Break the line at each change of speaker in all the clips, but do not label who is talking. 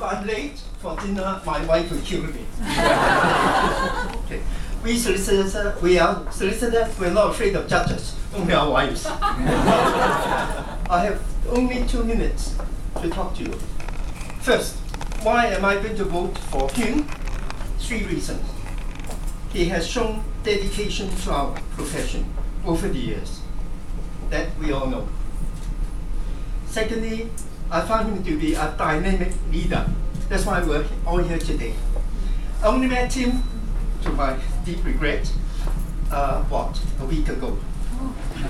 if I'm late for dinner, my wife will kill me. Okay. We solicitors, we're not afraid of judges, only our wives. I have only 2 minutes to talk to you. First, why am I going to vote for him? 3 reasons. He has shown dedication to our profession over the years. That we all know. Secondly, I found him to be a dynamic leader. That's why we're all here today. I only met him, to my deep regret, a week ago.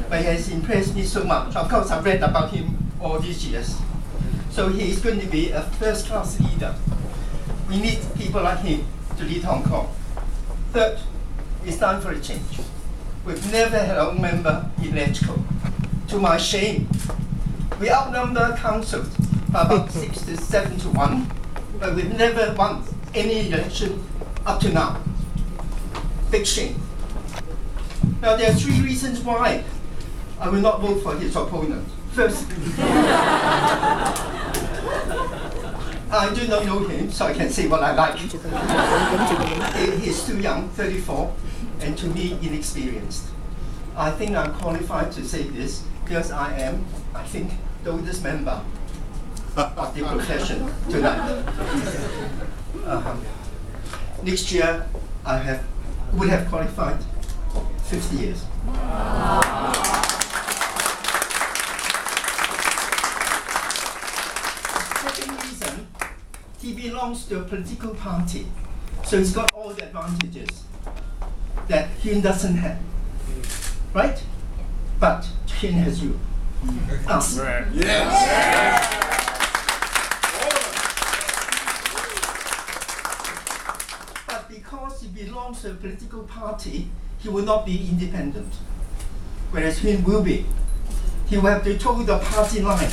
But he has impressed me so much. Of course, I've read about him all these years. So he is going to be a first-class leader. We need people like him to lead Hong Kong. Third, it's time for a change. We've never had a member in EdgeCo. To my shame, we outnumber council by about 6 to 7 to 1, but we've never won any election up to now. Big shame. Now there are 3 reasons why I will not vote for his opponent. First, I do not know him, so I can say what I like. He's too young, 34, and to me, inexperienced. I think I'm qualified to say this because I am, I think, the oldest member of the profession tonight. Next year, I would have qualified 50 years. Second reason, he belongs to a political party, so he's got all the advantages that Hyun doesn't have, right? But Hyun has you, us.
Yes.
But because he belongs to a political party, he will not be independent, whereas Hyun will be. He will have to toe the party line,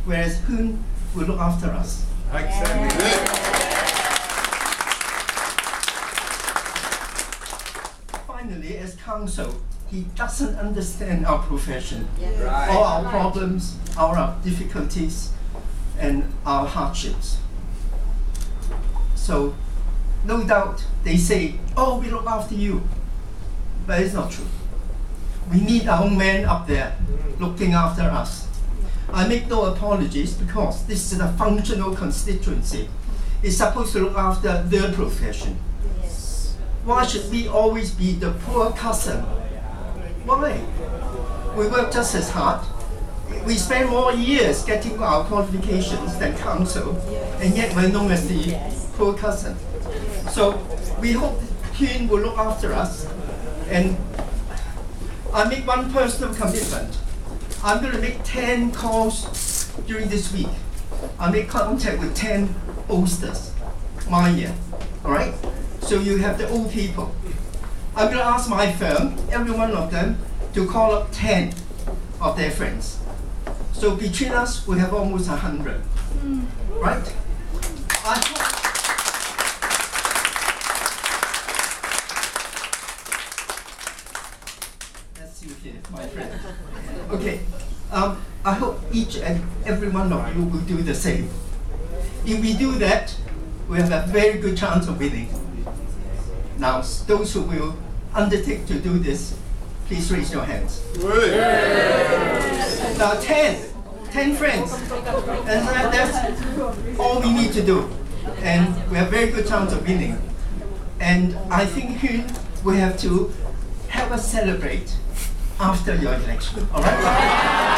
whereas Hyun will look after us. Finally, as counsel, he doesn't understand our profession, all our problems, our difficulties, and our hardships. So, no doubt they say, "Oh, we look after you," but it's not true. We need our own men up there looking after us. I make no apologies because this is a functional constituency. It's supposed to look after their profession. Why should we always be the poor cousin? Why? We work just as hard. We spend more years getting our qualifications than council, and yet we're known as the poor cousin. So we hope Hyun will look after us, and I make one personal commitment. I'm going to make 10 calls during this week. I make contact with 10 oldsters, my year, all right? So you have the old people. I'm going to ask my firm, every one of them, to call up 10 of their friends. So between us, we have almost 100, right? I hope that's you here, my friend. Okay, I hope each and every one of you will do the same. If we do that, we have a very good chance of winning. Now, those who will undertake to do this, please raise your hands. Now, 10 friends, and that's all we need to do. And we have a very good chance of winning. And I think Hyun will have to help us celebrate after your election, all right?